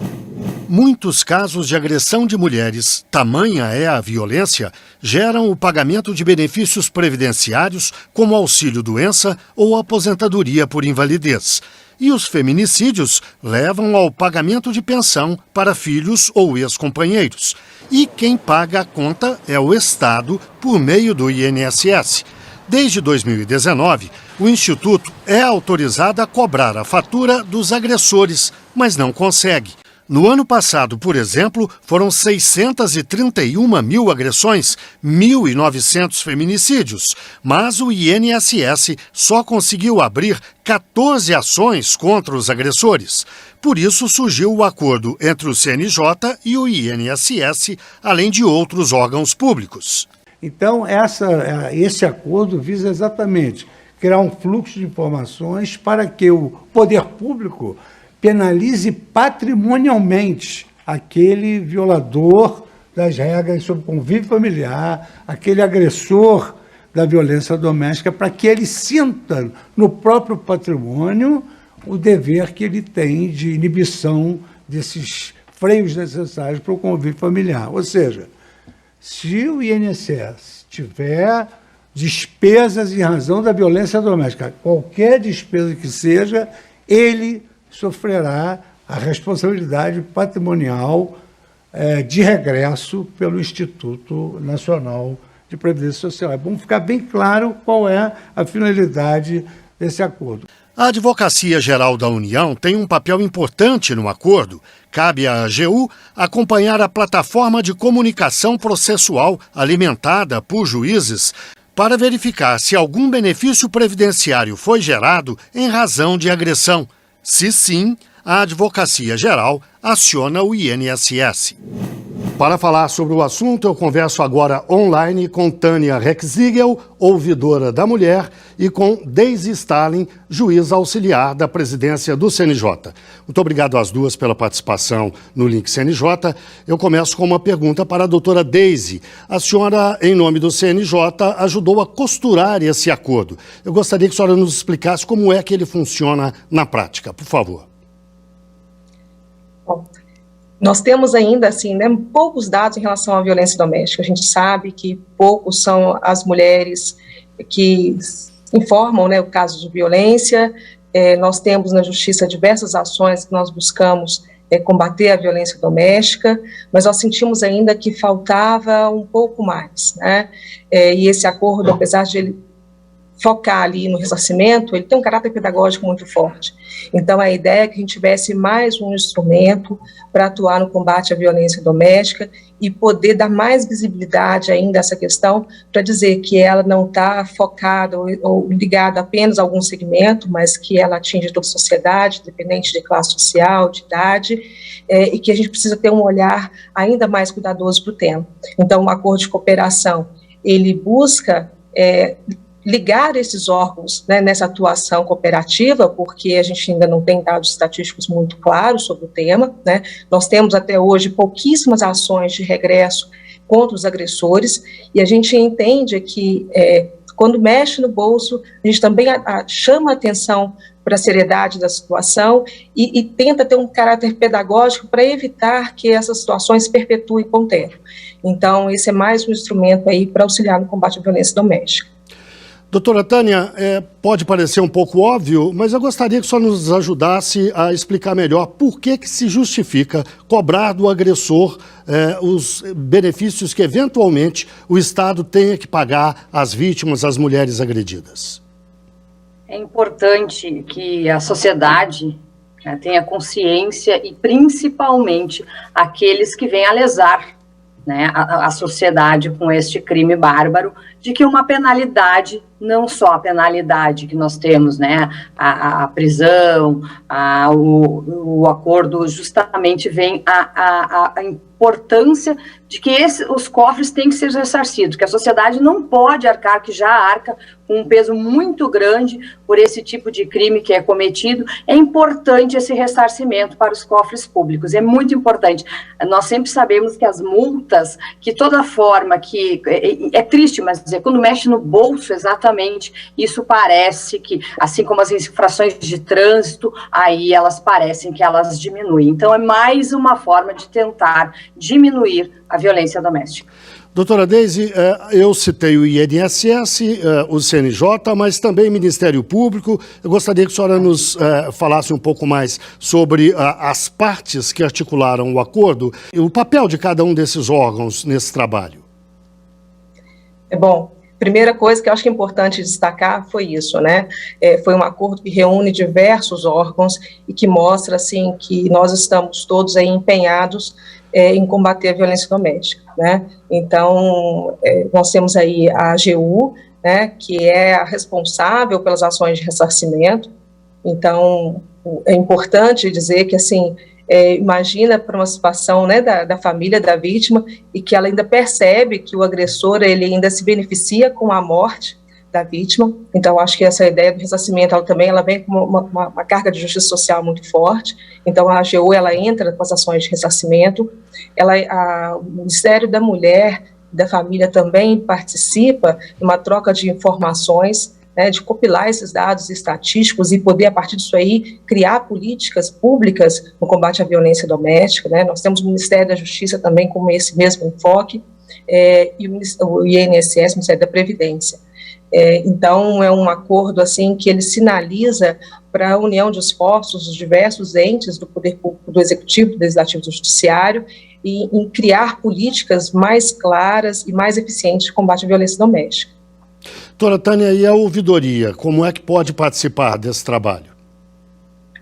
Muitos casos de agressão de mulheres, tamanha é a violência, geram o pagamento de benefícios previdenciários como auxílio-doença ou aposentadoria por invalidez. E os feminicídios levam ao pagamento de pensão para filhos ou ex-companheiros. E quem paga a conta é o Estado por meio do INSS. Desde 2019, o Instituto é autorizado a cobrar a fatura dos agressores, mas não consegue. No ano passado, por exemplo, foram 631 mil agressões, 1.900 feminicídios, mas o INSS só conseguiu abrir 14 ações contra os agressores. Por isso surgiu o acordo entre o CNJ e o INSS, além de outros órgãos públicos. Então, esse acordo visa exatamente criar um fluxo de informações para que o poder público penalize patrimonialmente aquele violador das regras sobre convívio familiar, aquele agressor da violência doméstica, para que ele sinta no próprio patrimônio o dever que ele tem de inibição desses freios necessários para o convívio familiar. Ou seja, se o INSS tiver despesas em razão da violência doméstica, qualquer despesa que seja, ele sofrerá a responsabilidade patrimonial de regresso pelo Instituto Nacional de Previdência Social. É bom ficar bem claro qual é a finalidade desse acordo. A Advocacia Geral da União tem um papel importante no acordo. Cabe à AGU acompanhar a plataforma de comunicação processual alimentada por juízes para verificar se algum benefício previdenciário foi gerado em razão de agressão. Se sim, a Advocacia Geral aciona o INSS. Para falar sobre o assunto, eu converso agora online com Tânia Rexigel, ouvidora da mulher, e com Deise Stalin, juíza auxiliar da presidência do CNJ. Muito obrigado às duas pela participação no Link CNJ. Eu começo com uma pergunta para a doutora Deise. A senhora, em nome do CNJ, ajudou a costurar esse acordo. Eu gostaria que a senhora nos explicasse como é que ele funciona na prática, por favor. Bom, Nós temos ainda, assim, né, poucos dados em relação à violência doméstica. A gente sabe que poucos são as mulheres que informam, né, o caso de violência. Nós temos na Justiça diversas ações que nós buscamos combater a violência doméstica, mas nós sentimos ainda que faltava um pouco mais, né? E esse acordo, apesar de ele focar ali no ressarcimento, ele tem um caráter pedagógico muito forte. Então, a ideia é que a gente tivesse mais um instrumento para atuar no combate à violência doméstica e poder dar mais visibilidade ainda a essa questão, para dizer que ela não está focada ou ligada apenas a algum segmento, mas que ela atinge toda a sociedade, independente de classe social, de idade, e que a gente precisa ter um olhar ainda mais cuidadoso para o tema. Então, o acordo de cooperação, ele busca ligar esses órgãos, né, nessa atuação cooperativa, porque a gente ainda não tem dados estatísticos muito claros sobre o tema, né? Nós temos até hoje pouquíssimas ações de regresso contra os agressores, e a gente entende que quando mexe no bolso, a gente também chama a atenção para a seriedade da situação e tenta ter um caráter pedagógico para evitar que essas situações se perpetuem com o tempo. Então, esse é mais um instrumento aí para auxiliar no combate à violência doméstica. Doutora Tânia, pode parecer um pouco óbvio, mas eu gostaria que só nos ajudasse a explicar melhor por que se justifica cobrar do agressor os benefícios que, eventualmente, o Estado tenha que pagar às vítimas, às mulheres agredidas. É importante que a sociedade tenha consciência e, principalmente, aqueles que vêm a lesar, né, a sociedade com este crime bárbaro, de que uma penalidade, não só a penalidade que nós temos, né, a prisão, o acordo, justamente vem a importância de que os cofres têm que ser ressarcidos, que a sociedade não pode arcar, que já arca com um peso muito grande por esse tipo de crime que é cometido. É importante esse ressarcimento para os cofres públicos, é muito importante. Nós sempre sabemos que as multas, que toda forma que... É triste, mas quando mexe no bolso, exatamente, isso parece que, assim como as infrações de trânsito, aí elas parecem que elas diminuem. Então, é mais uma forma de tentar diminuir a violência doméstica. Doutora Deise, eu citei o INSS, o CNJ, mas também o Ministério Público. Eu gostaria que a senhora nos falasse um pouco mais sobre as partes que articularam o acordo e o papel de cada um desses órgãos nesse trabalho. Bom, primeira coisa que eu acho que é importante destacar foi isso, né? Foi um acordo que reúne diversos órgãos e que mostra, assim, que nós estamos todos aí empenhados em combater a violência doméstica, né? Então, nós temos aí a AGU, né, que é a responsável pelas ações de ressarcimento. Então, é importante dizer que, assim, imagina para uma situação, né, da família da vítima e que ela ainda percebe que o agressor, ele ainda se beneficia com a morte da vítima. Então, acho que essa ideia do ressarcimento, ela vem com uma carga de justiça social muito forte. Então, a AGU, ela entra com as ações de ressarcimento. O Ministério da Mulher e da Família também participa de uma troca de informações, né, de compilar esses dados estatísticos e poder, a partir disso aí, criar políticas públicas no combate à violência doméstica, né. Nós temos o Ministério da Justiça também com esse mesmo enfoque, e o INSS, o Ministério da Previdência. Então, é um acordo, assim, que ele sinaliza para a união de esforços dos diversos entes do poder público, do executivo, do legislativo, do judiciário, e em criar políticas mais claras e mais eficientes de combate à violência doméstica. Doutora Tânia, e a ouvidoria, como é que pode participar desse trabalho?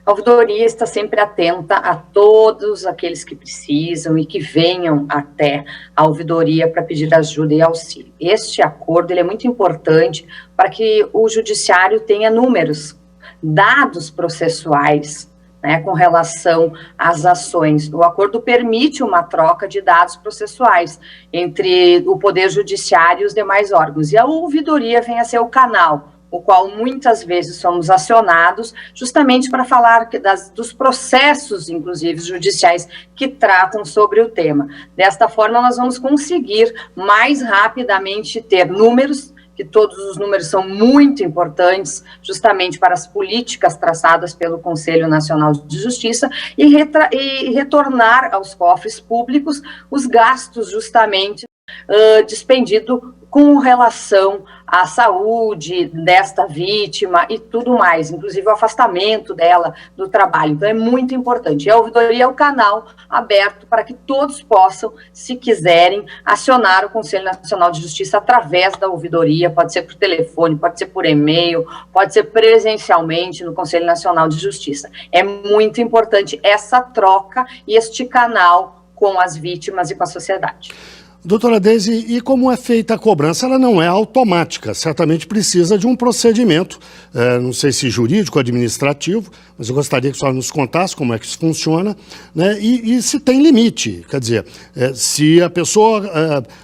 A ouvidoria está sempre atenta a todos aqueles que precisam e que venham até a ouvidoria para pedir ajuda e auxílio. Este acordo ele é muito importante para que o judiciário tenha números, dados processuais, né, com relação às ações. O acordo permite uma troca de dados processuais entre o Poder Judiciário e os demais órgãos. E a ouvidoria vem a ser o canal, o qual muitas vezes somos acionados justamente para falar dos processos, inclusive, judiciais que tratam sobre o tema. Desta forma, nós vamos conseguir mais rapidamente ter números que todos os números são muito importantes, justamente para as políticas traçadas pelo Conselho Nacional de Justiça, e retornar aos cofres públicos os gastos justamente despendido com relação à saúde desta vítima e tudo mais, inclusive o afastamento dela do trabalho. Então é muito importante. E a ouvidoria é o canal aberto para que todos possam, se quiserem, acionar o Conselho Nacional de Justiça através da ouvidoria, pode ser por telefone, pode ser por e-mail, pode ser presencialmente no Conselho Nacional de Justiça. É muito importante essa troca e este canal com as vítimas e com a sociedade. Doutora Deise, e como é feita a cobrança? Ela não é automática, certamente precisa de um procedimento, não sei se jurídico, administrativo, mas eu gostaria que a senhora nos contasse como é que isso funciona, né? E se tem limite, quer dizer, se a pessoa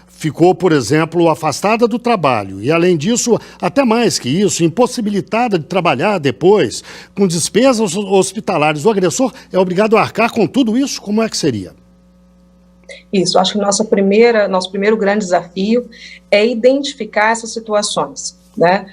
ficou, por exemplo, afastada do trabalho e, além disso, até mais que isso, impossibilitada de trabalhar depois, com despesas hospitalares, o agressor é obrigado a arcar com tudo isso? Como é que seria? Isso, acho que nosso primeiro grande desafio é identificar essas situações, né?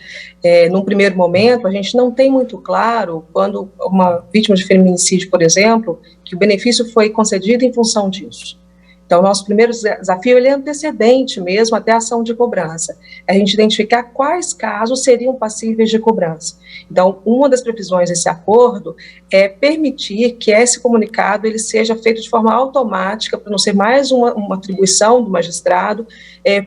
Num primeiro momento, a gente não tem muito claro, quando uma vítima de feminicídio, por exemplo, que o benefício foi concedido em função disso. Então, o nosso primeiro desafio ele é antecedente mesmo até a ação de cobrança. É a gente identificar quais casos seriam passíveis de cobrança. Então, uma das previsões desse acordo é permitir que esse comunicado ele seja feito de forma automática, para não ser mais uma atribuição do magistrado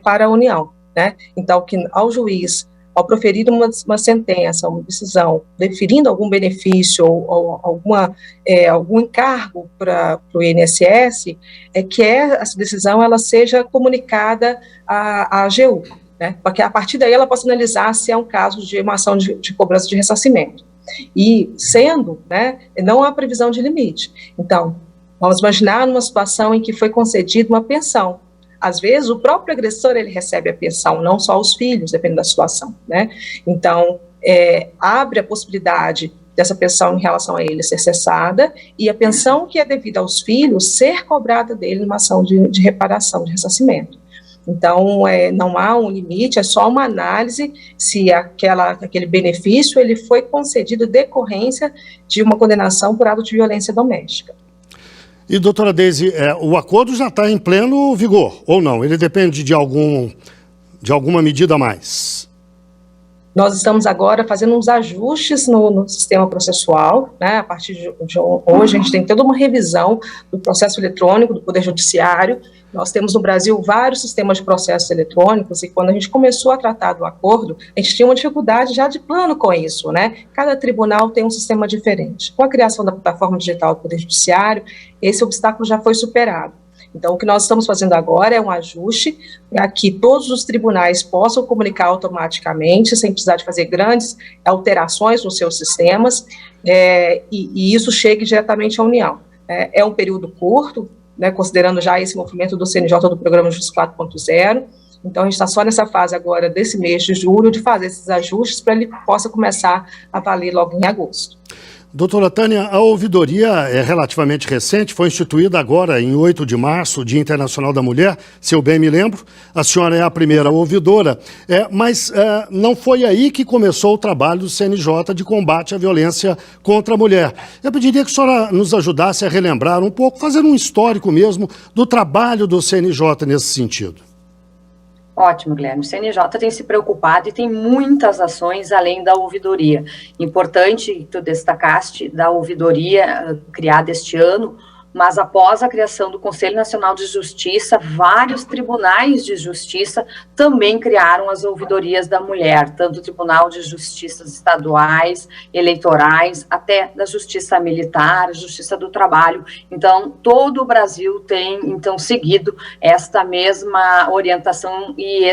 para a União, né? Então, que ao juiz, ao proferir uma sentença, uma decisão, deferindo algum benefício ou algum encargo para o INSS, que essa decisão ela seja comunicada à AGU, né, porque a partir daí ela possa analisar se é um caso de uma ação de cobrança de ressarcimento. E sendo, né, não há previsão de limite. Então, vamos imaginar numa situação em que foi concedida uma pensão. Às vezes, o próprio agressor, ele recebe a pensão, não só os filhos, dependendo da situação, né? Então, abre a possibilidade dessa pensão em relação a ele ser cessada e a pensão que é devida aos filhos ser cobrada dele numa ação de reparação, de ressarcimento. Então, não há um limite, é só uma análise se aquele benefício ele foi concedido decorrência de uma condenação por ato de violência doméstica. E, doutora Deise, o acordo já está em pleno vigor, ou não? Ele depende de alguma medida a mais? Nós estamos agora fazendo uns ajustes no sistema processual, né? A partir de hoje, a gente tem toda uma revisão do processo eletrônico do Poder Judiciário. Nós temos no Brasil vários sistemas de processos eletrônicos e quando a gente começou a tratar do acordo, a gente tinha uma dificuldade já de plano com isso, né? Cada tribunal tem um sistema diferente. Com a criação da plataforma digital do Poder Judiciário, esse obstáculo já foi superado. Então, o que nós estamos fazendo agora é um ajuste para que todos os tribunais possam comunicar automaticamente, sem precisar de fazer grandes alterações nos seus sistemas, e isso chegue diretamente à União. É um período curto, né, considerando já esse movimento do CNJ do Programa Justiça 4.0, então a gente está só nessa fase agora, desse mês de julho, de fazer esses ajustes para ele possa começar a valer logo em agosto. Doutora Tânia, a ouvidoria é relativamente recente, foi instituída agora em 8 de março, Dia Internacional da Mulher, se eu bem me lembro. A senhora é a primeira ouvidora, mas não foi aí que começou o trabalho do CNJ de combate à violência contra a mulher. Eu pediria que a senhora nos ajudasse a relembrar um pouco, fazendo um histórico mesmo do trabalho do CNJ nesse sentido. Ótimo, Guilherme. O CNJ tem se preocupado e tem muitas ações além da ouvidoria. Importante, tu destacaste, da ouvidoria criada este ano, mas após a criação do Conselho Nacional de Justiça, vários tribunais de justiça também criaram as ouvidorias da mulher, tanto o Tribunal de Justiças estaduais, eleitorais, até da Justiça Militar, Justiça do Trabalho. Então, todo o Brasil tem, então, seguido esta mesma orientação e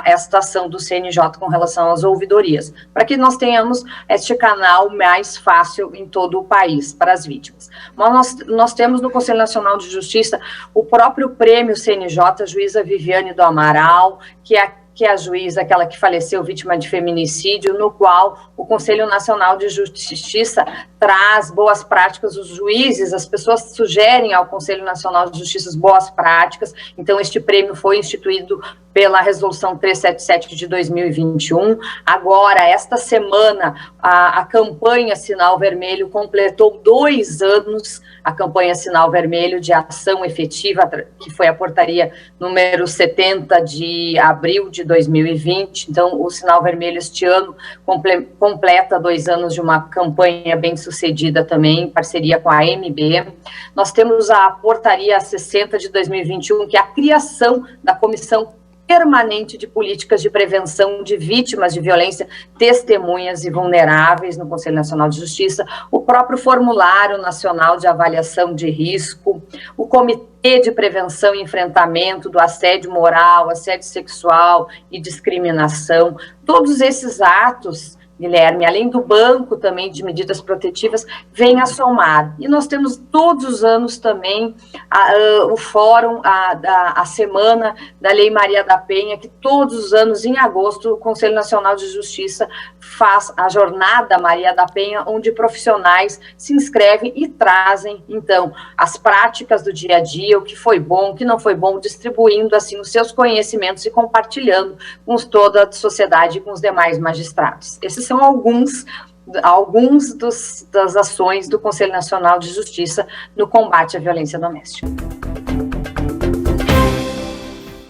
esta ação do CNJ com relação às ouvidorias, para que nós tenhamos este canal mais fácil em todo o país para as vítimas. Mas nós temos no Conselho Nacional de Justiça o próprio prêmio CNJ, a juíza Viviane do Amaral, que é a juíza, aquela que faleceu vítima de feminicídio, no qual o Conselho Nacional de Justiça traz boas práticas, os juízes, as pessoas sugerem ao Conselho Nacional de Justiça boas práticas, então este prêmio foi instituído pela Resolução 377 de 2021. Agora, esta semana, a campanha Sinal Vermelho completou 2 anos, a campanha Sinal Vermelho de ação efetiva, que foi a portaria número 70 de abril de 2020. Então, o Sinal Vermelho este ano completa 2 anos de uma campanha bem sucedida também, em parceria com a AMB. Nós temos a portaria 60 de 2021, que é a criação da Comissão Permanente de Políticas de Prevenção de Vítimas de Violência, Testemunhas e Vulneráveis no Conselho Nacional de Justiça, o próprio Formulário Nacional de Avaliação de Risco, o Comitê de Prevenção e Enfrentamento do Assédio Moral, Assédio Sexual e Discriminação. Todos esses atos, Guilherme, além do banco também de medidas protetivas, vem a somar. E nós temos todos os anos também o fórum, a semana da Lei Maria da Penha, que todos os anos, em agosto, o Conselho Nacional de Justiça faz a Jornada Maria da Penha, onde profissionais se inscrevem e trazem, então, as práticas do dia a dia, o que foi bom, o que não foi bom, distribuindo, assim, os seus conhecimentos e compartilhando com toda a sociedade e com os demais magistrados. Esses são alguns das ações do Conselho Nacional de Justiça no combate à violência doméstica.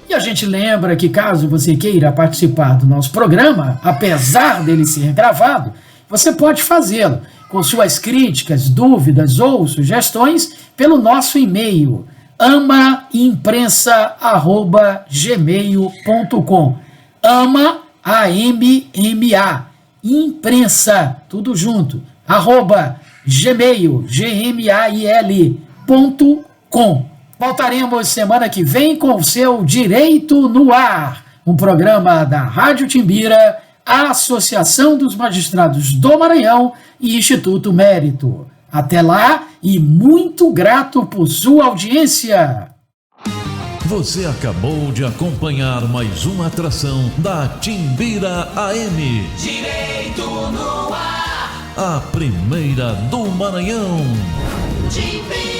E a gente lembra que, caso você queira participar do nosso programa, apesar dele ser gravado, você pode fazê-lo com suas críticas, dúvidas ou sugestões pelo nosso e-mail amaimprensa@gmail.com. AMA, imprensa, tudo junto, @gmail.com. Voltaremos semana que vem com o seu Direito no Ar, um programa da Rádio Timbira, Associação dos Magistrados do Maranhão e Instituto Mérito. Até lá e muito grato por sua audiência. Você acabou de acompanhar mais uma atração da Timbira AM. Direito no Ar. A primeira do Maranhão. Timbira.